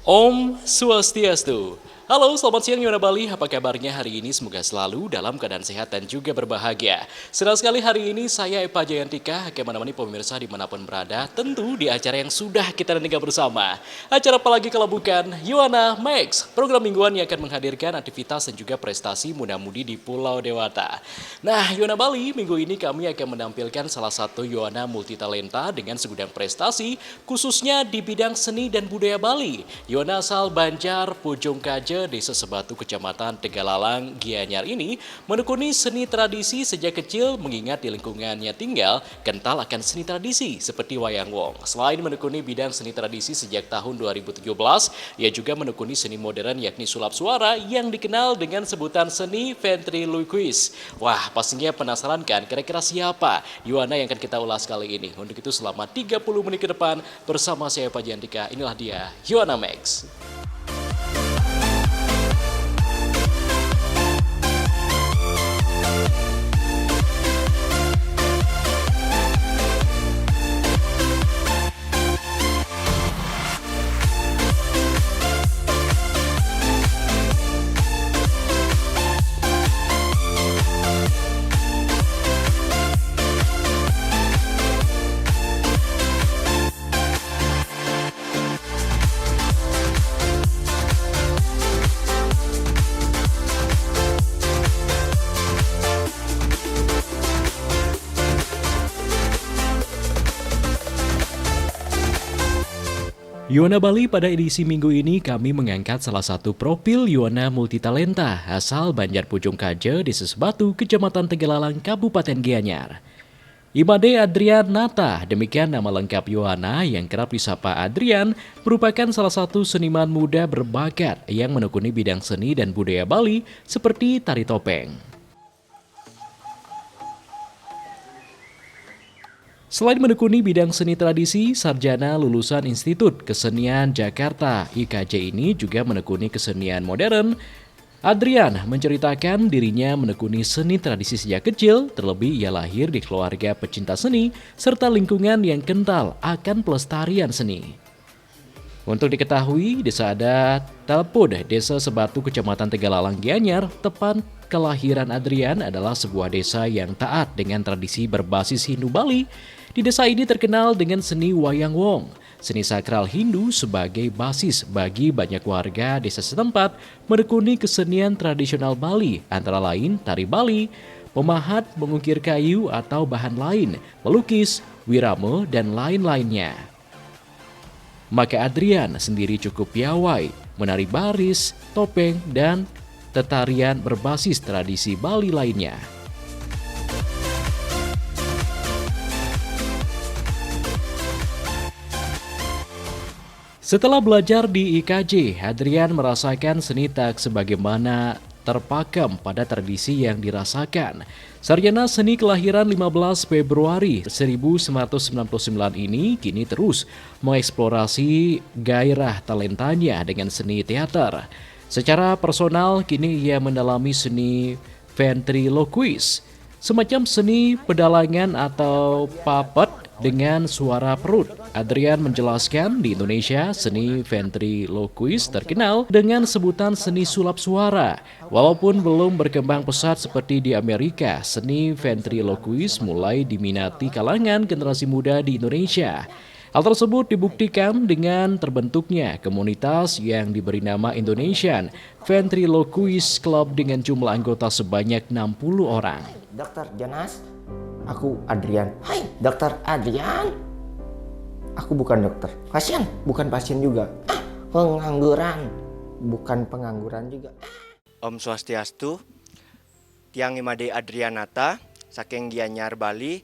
Om Swastiastu. Halo, selamat siang Yona Bali. Apa kabarnya hari ini? Semoga selalu dalam keadaan sehat dan juga berbahagia. Senang sekali hari ini saya Epa Jayantika akan menemani pemirsa dimanapun berada, tentu di acara yang sudah kita nantikan bersama. Acara apalagi kalau bukan Yuana Max, program mingguan yang akan menghadirkan aktivitas dan juga prestasi muda-mudi di Pulau Dewata. Nah, Yuana Bali, minggu ini kami akan menampilkan salah satu Yuana multitalenta dengan segudang prestasi, khususnya di bidang seni dan budaya Bali. Yuana asal Banjar, Pujung Kaje, Desa Sebatu, Kecamatan Tegalalang, Gianyar ini menekuni seni tradisi sejak kecil mengingat di lingkungannya tinggal kental akan seni tradisi seperti wayang wong. Selain menekuni bidang seni tradisi sejak tahun 2017, ia juga menekuni seni modern yakni sulap suara yang dikenal dengan sebutan seni ventriloquist. Wah, pastinya penasaran kan kira-kira siapa Yuana yang akan kita ulas kali ini. Untuk itu selama 30 menit ke depan bersama saya Pak Jantika, inilah dia Yuana Max. Yuana Bali pada edisi minggu ini kami mengangkat salah satu profil Yuana multitalenta asal Banjar Pujung Kaje di Sebatu, Kecamatan Tegalalang, Kabupaten Gianyar. Imade Adrian Nata, demikian nama lengkap Yuana yang kerap disapa Adrian, merupakan salah satu seniman muda berbakat yang menekuni bidang seni dan budaya Bali seperti tari topeng. Selain menekuni bidang seni tradisi, sarjana lulusan Institut Kesenian Jakarta (IKJ) ini juga menekuni kesenian modern. Adrian menceritakan dirinya menekuni seni tradisi sejak kecil, terlebih ia lahir di keluarga pecinta seni serta lingkungan yang kental akan pelestarian seni. Untuk diketahui, Desa adat Talpud, Desa Sebatu, Kecamatan Tegalalang, Gianyar, tepat kelahiran Adrian adalah sebuah desa yang taat dengan tradisi berbasis Hindu Bali. Di desa ini terkenal dengan seni wayang wong, seni sakral Hindu sebagai basis bagi banyak warga desa setempat menekuni kesenian tradisional Bali, antara lain tari Bali, memahat, mengukir kayu atau bahan lain, melukis, wirame, dan lain-lainnya. Maka Adrian sendiri cukup piawai, menari baris, topeng, dan tarian berbasis tradisi Bali lainnya. Setelah belajar di IKJ, Adrian merasakan seni tak sebagaimana terpakem pada tradisi yang dirasakan. Sarjana seni kelahiran 15 Februari 1999 ini kini terus mengeksplorasi gairah talentanya dengan seni teater. Secara personal, kini ia mendalami seni ventriloquist, semacam seni pedalangan atau puppet dengan suara perut. Adrian menjelaskan di Indonesia, seni ventriloquist terkenal dengan sebutan seni sulap suara. Walaupun belum berkembang pesat seperti di Amerika, seni ventriloquist mulai diminati kalangan generasi muda di Indonesia. Hal tersebut dibuktikan dengan terbentuknya komunitas yang diberi nama Indonesian Ventriloquist Club dengan jumlah anggota sebanyak 60 orang. Dokter Jonas, aku Adrian. Hai, Dokter Adrian. Aku bukan dokter. Pasien, bukan pasien juga. Pengangguran, bukan pengangguran juga. Om Swastiastu, Tiang Imade Adrianata, saking Gianyar Bali,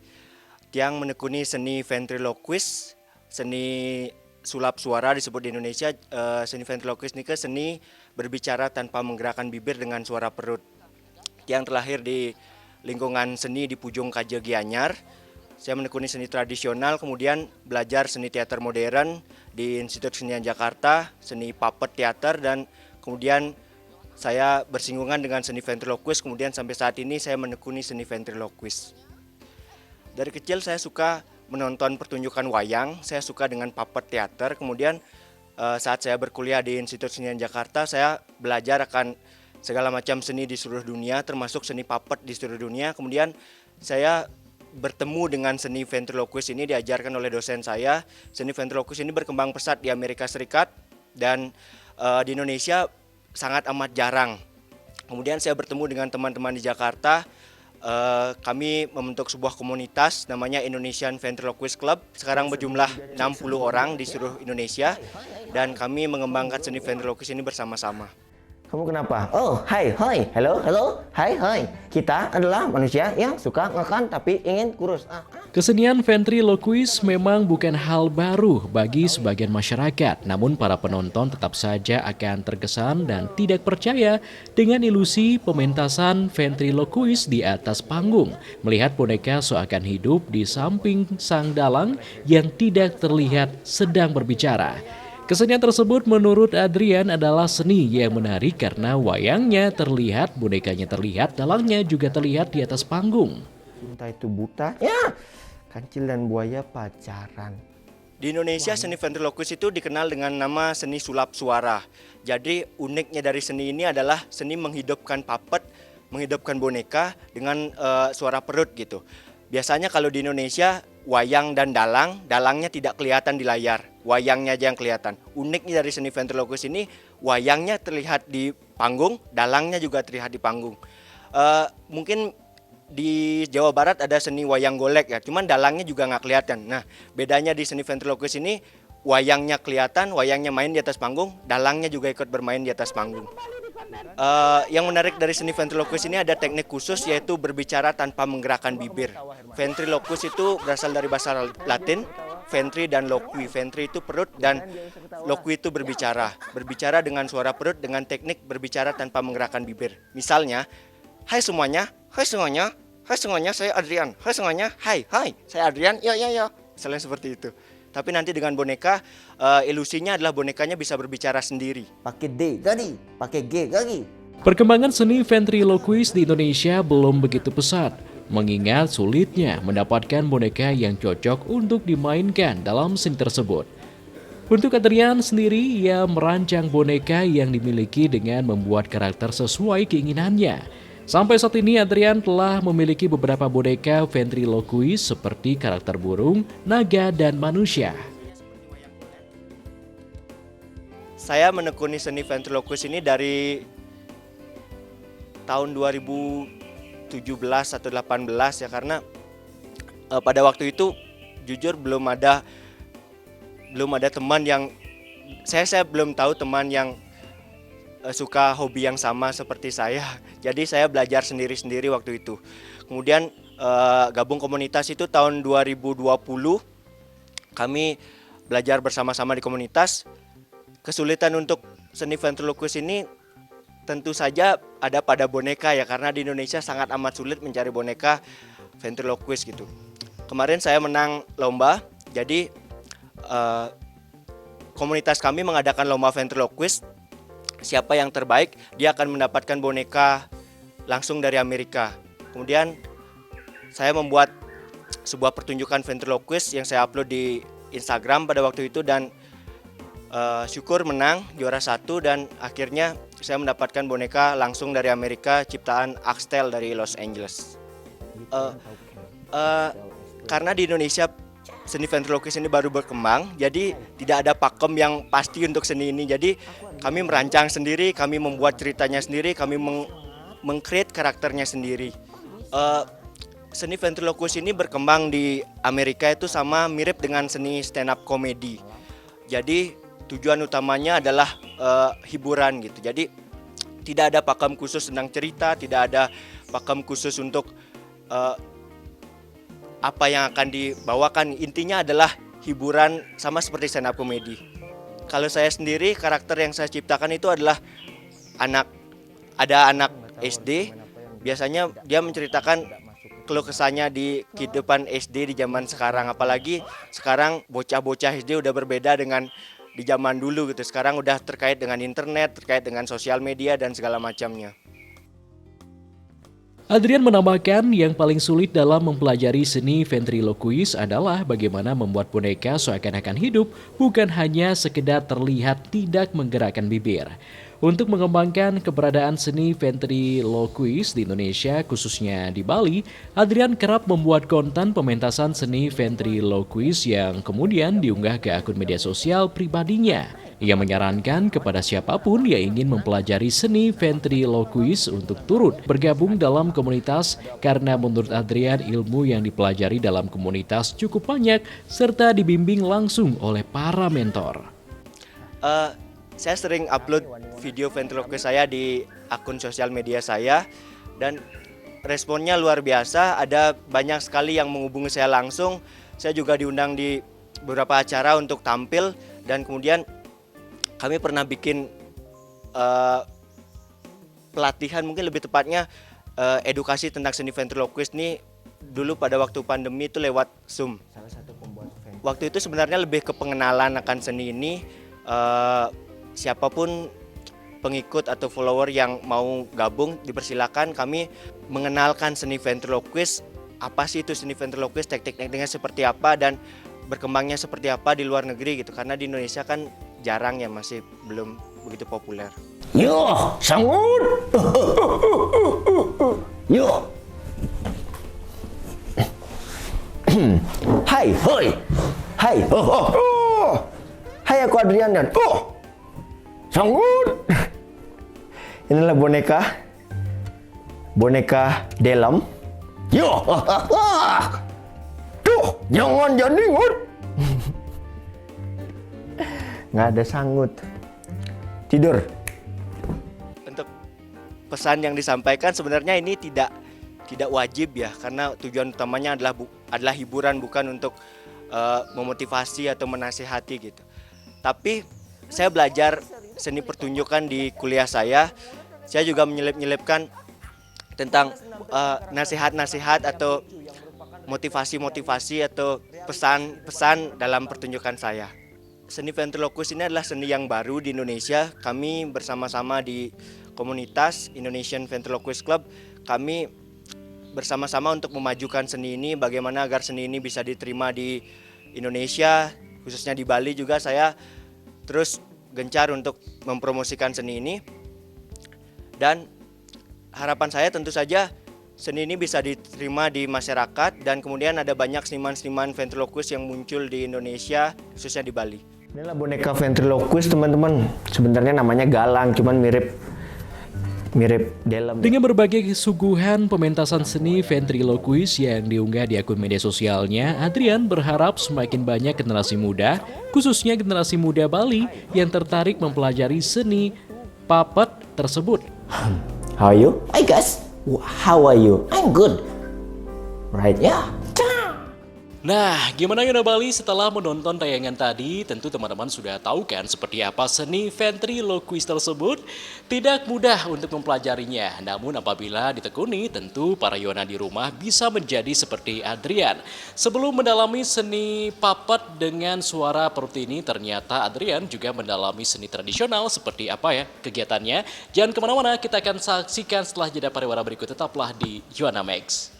Tiang menekuni seni ventriloquist, seni sulap suara disebut di Indonesia. Seni ventriloquist ini ke seni berbicara tanpa menggerakkan bibir dengan suara perut. Tiang terlahir di lingkungan seni di Pujung Kaje Gianyar. Saya menekuni seni tradisional, kemudian belajar seni teater modern di Institut Kesenian Jakarta, seni puppet teater, dan kemudian saya bersinggungan dengan seni ventriloquist, kemudian sampai saat ini saya menekuni seni ventriloquist. Dari kecil saya suka menonton pertunjukan wayang, saya suka dengan puppet teater, kemudian saat saya berkuliah di Institut Senian Jakarta, saya belajar akan segala macam seni di seluruh dunia, termasuk seni puppet di seluruh dunia. Kemudian saya bertemu dengan seni ventriloquist ini diajarkan oleh dosen saya. Seni ventriloquist ini berkembang pesat di Amerika Serikat dan di Indonesia sangat amat jarang. Kemudian saya bertemu dengan teman-teman di Jakarta. Kami membentuk sebuah komunitas namanya Indonesian Ventriloquist Club. Sekarang berjumlah 60 orang di seluruh Indonesia dan kami mengembangkan seni ventriloquist ini bersama-sama. Kamu kenapa? Oh, hai, hello, hai. Kita adalah manusia yang suka makan tapi ingin kurus. Kesenian ventriloquist memang bukan hal baru bagi sebagian masyarakat, namun para penonton tetap saja akan terkesan dan tidak percaya dengan ilusi pementasan ventriloquist di atas panggung, melihat boneka seakan hidup di samping sang dalang yang tidak terlihat sedang berbicara. Kesenian tersebut menurut Adrian adalah seni yang menarik karena wayangnya terlihat, bonekanya terlihat, dalangnya juga terlihat di atas panggung. Cinta itu buta. Ya, kancil dan buaya pacaran. Di Indonesia seni ventriloquist itu dikenal dengan nama seni sulap suara. Jadi uniknya dari seni ini adalah seni menghidupkan puppet, menghidupkan boneka dengan suara perut gitu. Biasanya kalau di Indonesia wayang dan dalangnya tidak kelihatan di layar, wayangnya aja yang kelihatan. Uniknya dari seni ventriloquist ini, wayangnya terlihat di panggung, dalangnya juga terlihat di panggung. Mungkin di Jawa Barat ada seni wayang golek ya, cuman dalangnya juga nggak kelihatan. Nah, bedanya di seni ventriloquist ini, wayangnya kelihatan, wayangnya main di atas panggung, dalangnya juga ikut bermain di atas panggung. Yang menarik dari seni ventriloquist ini ada teknik khusus yaitu berbicara tanpa menggerakkan bibir. Ventriloquist itu berasal dari bahasa Latin, ventri dan loqui. Ventri itu perut dan loqui itu berbicara. Berbicara dengan suara perut dengan teknik berbicara tanpa menggerakkan bibir. Misalnya, hai semuanya, saya Adrian. Hai semuanya, hai, saya Adrian, ya. Misalnya seperti itu. Tapi nanti dengan boneka, ilusinya adalah bonekanya bisa berbicara sendiri. Pakai D tadi, pakai G lagi. Perkembangan seni ventriloquist di Indonesia belum begitu pesat, mengingat sulitnya mendapatkan boneka yang cocok untuk dimainkan dalam seni tersebut. Untuk Adrian sendiri, ia merancang boneka yang dimiliki dengan membuat karakter sesuai keinginannya. Sampai saat ini Adrian telah memiliki beberapa boneka ventriloquist seperti karakter burung, naga, dan manusia. Saya menekuni seni ventriloquist ini dari tahun 2017 atau 18 ya, karena pada waktu itu jujur belum ada teman yang saya belum tahu teman yang suka hobi yang sama seperti saya. Jadi saya belajar sendiri-sendiri waktu itu. Kemudian gabung komunitas itu tahun 2020. Kami belajar bersama-sama di komunitas. Kesulitan untuk seni ventriloquist ini tentu saja ada pada boneka ya, karena di Indonesia sangat amat sulit mencari boneka ventriloquist gitu. Kemarin saya menang lomba. Jadi komunitas kami mengadakan lomba ventriloquist. Siapa yang terbaik, dia akan mendapatkan boneka langsung dari Amerika. Kemudian saya membuat sebuah pertunjukan ventriloquist yang saya upload di Instagram pada waktu itu dan syukur menang juara 1 dan akhirnya saya mendapatkan boneka langsung dari Amerika ciptaan Axtel dari Los Angeles. Karena di Indonesia seni ventriloquist ini baru berkembang, jadi tidak ada pakem yang pasti untuk seni ini. Jadi kami merancang sendiri, kami membuat ceritanya sendiri, kami meng-create karakternya sendiri. Seni ventriloquist ini berkembang di Amerika itu sama mirip dengan seni stand up comedy. Jadi tujuan utamanya adalah hiburan gitu. Jadi tidak ada pakem khusus tentang cerita, tidak ada pakem khusus untuk apa yang akan dibawakan. Intinya adalah hiburan sama seperti stand up comedy. Kalau saya sendiri, karakter yang saya ciptakan itu adalah anak SD. Biasanya dia menceritakan keluh kesahnya di kehidupan SD di zaman sekarang. Apalagi sekarang bocah-bocah SD udah berbeda dengan di zaman dulu gitu. Sekarang udah terkait dengan internet, terkait dengan sosial media dan segala macamnya. Adrian menambahkan yang paling sulit dalam mempelajari seni ventriloquis adalah bagaimana membuat boneka seakan-akan hidup, bukan hanya sekedar terlihat tidak menggerakkan bibir. Untuk mengembangkan keberadaan seni ventriloquis di Indonesia, khususnya di Bali, Adrian kerap membuat konten pementasan seni ventriloquis yang kemudian diunggah ke akun media sosial pribadinya. Ia menyarankan kepada siapapun yang ingin mempelajari seni ventriloquis untuk turut bergabung dalam komunitas karena menurut Adrian ilmu yang dipelajari dalam komunitas cukup banyak serta dibimbing langsung oleh para mentor. Saya sering upload video ventriloquis saya di akun sosial media saya dan responnya luar biasa. Ada banyak sekali yang menghubungi saya langsung. Saya juga diundang di beberapa acara untuk tampil dan kemudian kami pernah bikin pelatihan, mungkin lebih tepatnya edukasi tentang seni ventriloquis ini dulu pada waktu pandemi itu lewat Zoom. Waktu itu sebenarnya lebih ke pengenalan akan seni ini. Siapapun pengikut atau follower yang mau gabung dipersilakan, kami mengenalkan seni ventriloquis, apa sih itu seni ventriloquis, teknik-tekniknya seperti apa dan berkembangnya seperti apa di luar negeri gitu, karena di Indonesia kan jarang ya, masih belum begitu populer. Yo, sangut. Yo. Hai, hoi. Hai, Hai, aku Adrian dan sangut. Inilah boneka dalam. Yo, tuh, jangan jadi ngut. Nggak ada sangut. Tidur. Untuk pesan yang disampaikan sebenarnya ini tidak wajib ya, karena tujuan utamanya adalah hiburan, bukan untuk memotivasi atau menasihati gitu. Tapi saya belajar seni pertunjukan di kuliah saya juga menyelipkan tentang nasihat-nasihat atau motivasi-motivasi atau pesan-pesan dalam pertunjukan saya. Seni ventriloquis ini adalah seni yang baru di Indonesia. Kami bersama-sama di komunitas Indonesian Ventriloquist Club, kami bersama-sama untuk memajukan seni ini, bagaimana agar seni ini bisa diterima di Indonesia, khususnya di Bali juga. Saya terus gencar untuk mempromosikan seni ini, dan harapan saya tentu saja seni ini bisa diterima di masyarakat dan kemudian ada banyak seniman-seniman ventriloquis yang muncul di Indonesia, khususnya di Bali. Inilah boneka ventriloquis teman-teman. Sebenarnya namanya galang, cuman mirip dalam. Dengan berbagai suguhan pementasan seni ventriloquis yang diunggah di akun media sosialnya, Adrian berharap semakin banyak generasi muda, khususnya generasi muda Bali, yang tertarik mempelajari seni puppet tersebut. How are you? Hi guys. How are you? I'm good. Right, yeah. Nah, gimana Yona Bali setelah menonton tayangan tadi? Tentu teman-teman sudah tahu kan seperti apa seni ventriloquis tersebut? Tidak mudah untuk mempelajarinya, namun apabila ditekuni, tentu para Yona di rumah bisa menjadi seperti Adrian. Sebelum mendalami seni puppet dengan suara seperti ini, ternyata Adrian juga mendalami seni tradisional. Seperti apa ya kegiatannya? Jangan kemana-mana, kita akan saksikan setelah jeda pariwara berikut. Tetaplah di Yona Max.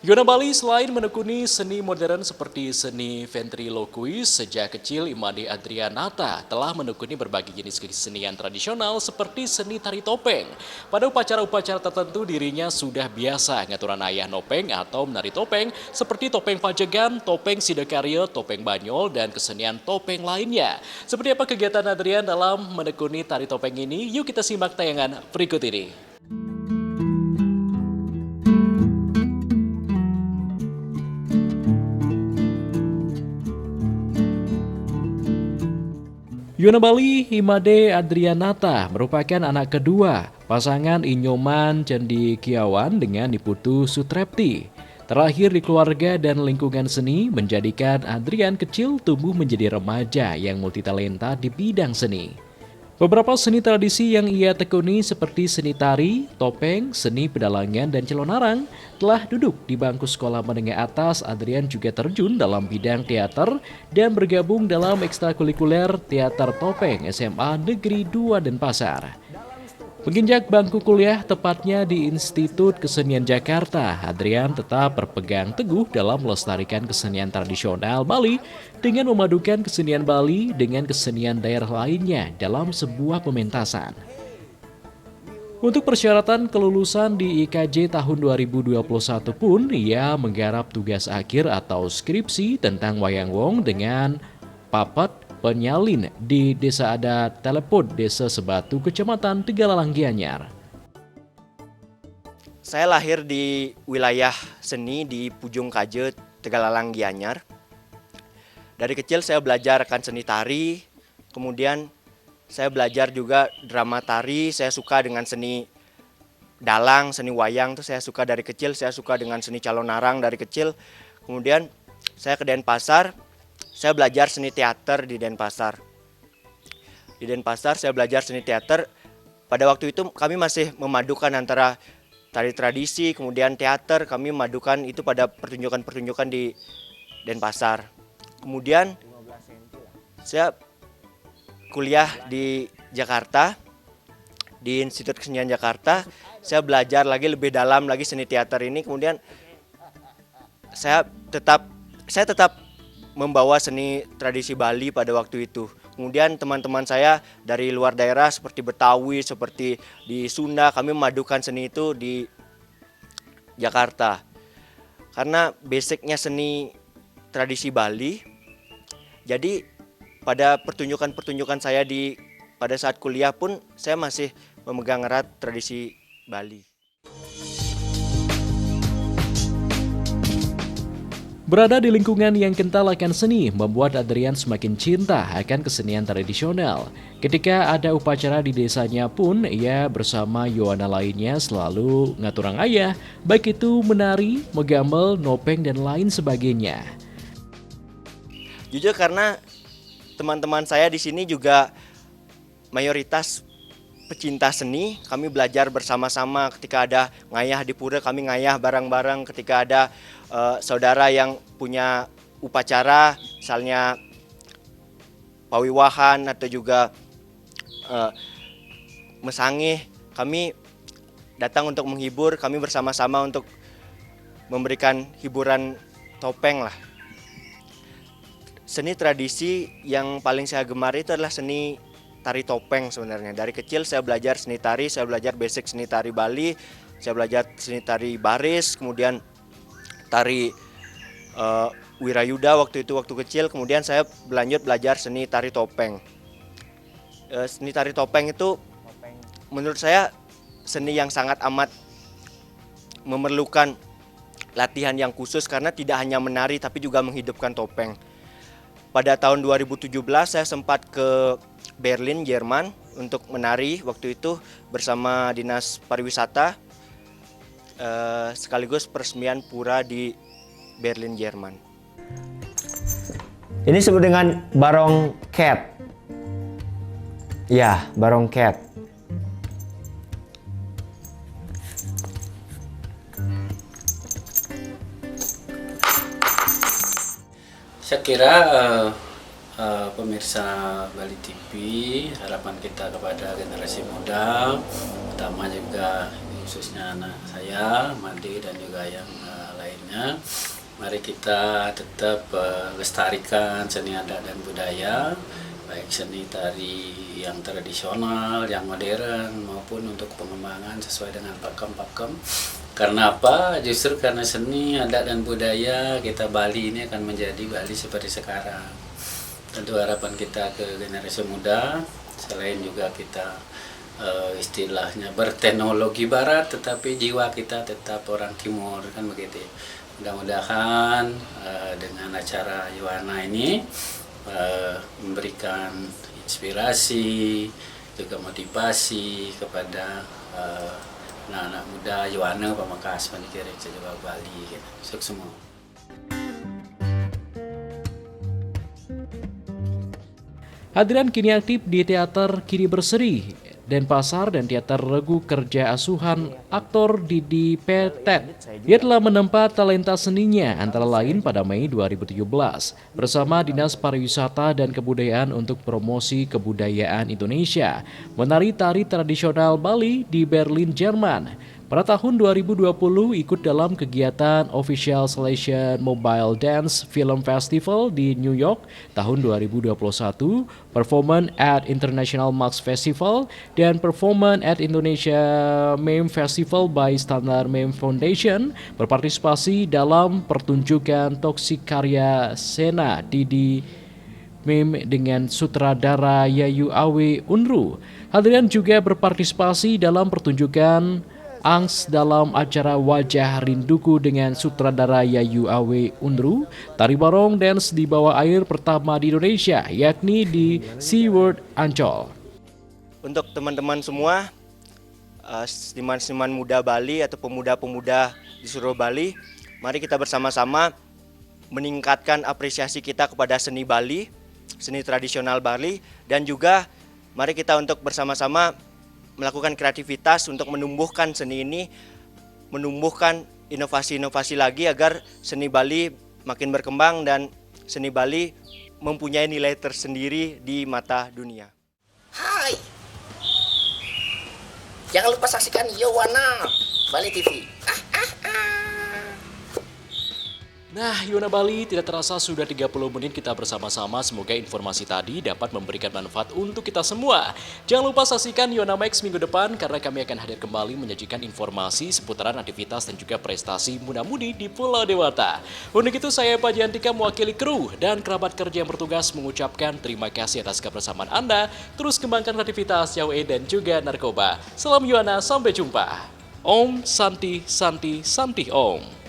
Yona Bali selain menekuni seni modern seperti seni ventriloquis, sejak kecil Imade Adrianata telah menekuni berbagai jenis kesenian tradisional seperti seni tari topeng. Pada upacara-upacara tertentu dirinya sudah biasa ngaturan ayah nopeng atau menari topeng seperti topeng Pajegan, topeng Sidokarya, topeng Banyol, dan kesenian topeng lainnya. Seperti apa kegiatan Adrian dalam menekuni tari topeng ini? Yuk kita simak tayangan berikut ini. Yona Bali Imade Adrianata merupakan anak kedua pasangan Inyoman Cendikiawan dengan Niputu Sutrepti. Terlahir di keluarga dan lingkungan seni menjadikan Adrian kecil tumbuh menjadi remaja yang multitalenta di bidang seni. Beberapa seni tradisi yang ia tekuni seperti seni tari, topeng, seni pedalangan, dan celonarang telah duduk di bangku sekolah menengah atas. Adrian juga terjun dalam bidang teater dan bergabung dalam ekstrakurikuler Teater Topeng SMA Negeri 2 Denpasar. Menginjak bangku kuliah tepatnya di Institut Kesenian Jakarta, Adrian tetap berpegang teguh dalam melestarikan kesenian tradisional Bali dengan memadukan kesenian Bali dengan kesenian daerah lainnya dalam sebuah pementasan. Untuk persyaratan kelulusan di IKJ tahun 2021 pun, ia menggarap tugas akhir atau skripsi tentang Wayang Wong dengan papat penyalin di Desa Adat Telepon, Desa Sebatu, Kecamatan Tegalalang Gianyar. Saya lahir di wilayah seni di Pujung Kaje, Tegalalang Gianyar. Dari kecil saya belajar akan seni tari, kemudian saya belajar juga drama tari, saya suka dengan seni dalang, seni wayang tuh saya suka dari kecil, saya suka dengan seni calon narang dari kecil. Kemudian saya ke Denpasar, saya belajar seni teater di Denpasar. Di Denpasar saya belajar seni teater. Pada waktu itu kami masih memadukan antara tari tradisi, kemudian teater, kami memadukan itu pada pertunjukan-pertunjukan di Denpasar. Kemudian saya kuliah di Jakarta, di Institut Kesenian Jakarta. Saya belajar lagi lebih dalam lagi seni teater ini. Kemudian saya tetap membawa seni tradisi Bali pada waktu itu. Kemudian teman-teman saya dari luar daerah seperti Betawi, seperti di Sunda, kami memadukan seni itu di Jakarta. Karena basicnya seni tradisi Bali, jadi pada pertunjukan-pertunjukan saya pada saat kuliah pun saya masih memegang erat tradisi Bali. Berada di lingkungan yang kental akan seni membuat Adrian semakin cinta akan kesenian tradisional. Ketika ada upacara di desanya pun, ia bersama Yowana lainnya selalu ngaturang ayah, baik itu menari, megambel, nopeng, dan lain sebagainya. Jujur karena teman-teman saya di sini juga mayoritas pecinta seni, kami belajar bersama-sama. Ketika ada ngayah di pura, kami ngayah bareng-bareng. Ketika ada saudara yang punya upacara, misalnya pawiwahan atau juga mesangih, kami datang untuk menghibur, kami bersama-sama untuk memberikan hiburan topeng lah. Seni tradisi yang paling saya gemari itu adalah seni tari topeng sebenarnya. Dari kecil saya belajar seni tari, saya belajar basic seni tari Bali, saya belajar seni tari baris, kemudian tari Wirayuda waktu kecil, kemudian saya berlanjut belajar seni tari topeng. Seni tari topeng itu menurut saya seni yang sangat amat memerlukan latihan yang khusus karena tidak hanya menari tapi juga menghidupkan topeng. Pada tahun 2017 saya sempat ke Berlin, Jerman untuk menari waktu itu bersama Dinas Pariwisata sekaligus peresmian pura di Berlin, Jerman. Ini disebut dengan barong cat. Ya, barong cat. Saya kira pemirsa Bali TV, harapan kita kepada generasi muda, utama juga khususnya anak saya, Made dan juga yang lainnya, mari kita tetap lestarikan seni adat dan budaya, baik seni tari yang tradisional, yang modern, maupun untuk pengembangan sesuai dengan pakem-pakem. Karena apa? Justru karena seni, adat, dan budaya kita Bali ini akan menjadi Bali seperti sekarang. Tentu harapan kita ke generasi muda, selain juga kita istilahnya berteknologi barat, tetapi jiwa kita tetap orang timur, kan begitu. Mudah-mudahan dengan acara Yowana ini memberikan inspirasi, juga motivasi kepada anak-anak muda Yowana Pamekasan Panikiring juga Bali gitu. Sukses semua. Adrian kini aktif di teater Kini Berseri Denpasar, dan Teater Regu Kerja Asuhan aktor Didi Petet. Ia telah menempa talenta seninya antara lain pada Mei 2017 bersama Dinas Pariwisata dan Kebudayaan untuk promosi kebudayaan Indonesia menari tari tradisional Bali di Berlin, Jerman. Pada tahun 2020 ikut dalam kegiatan Official Selection Mobile Dance Film Festival di New York tahun 2021, Performance at International Max Festival, dan Performance at Indonesia Meme Festival by Standard Meme Foundation, berpartisipasi dalam pertunjukan Toksik karya Sena Didi Meme dengan sutradara Yayu Awe Unru. Hadrian juga berpartisipasi dalam pertunjukan Angst dalam acara Wajah Rinduku dengan sutradara Yayu Awe Unru, tari barong dance di bawah air pertama di Indonesia, yakni di SeaWorld Ancol. Untuk teman-teman semua, seniman-seniman muda Bali atau pemuda-pemuda di seluruh Bali, mari kita bersama-sama meningkatkan apresiasi kita kepada seni Bali, seni tradisional Bali, dan juga mari kita untuk bersama-sama melakukan kreativitas untuk menumbuhkan seni ini, menumbuhkan inovasi-inovasi lagi agar seni Bali makin berkembang dan seni Bali mempunyai nilai tersendiri di mata dunia. Hai, jangan lupa saksikan Yowana Bali TV. Nah, Yona Bali, tidak terasa sudah 30 menit kita bersama-sama. Semoga informasi tadi dapat memberikan manfaat untuk kita semua. Jangan lupa saksikan Yona Max minggu depan karena kami akan hadir kembali menyajikan informasi seputaran aktivitas dan juga prestasi muda-mudi di Pulau Dewata. Untuk itu saya Pak Jantika mewakili kru dan kerabat kerja yang bertugas mengucapkan terima kasih atas kebersamaan Anda. Terus kembangkan aktivitas Yawe dan juga narkoba. Salam Yona, sampai jumpa. Om Santi Santi Santi Om.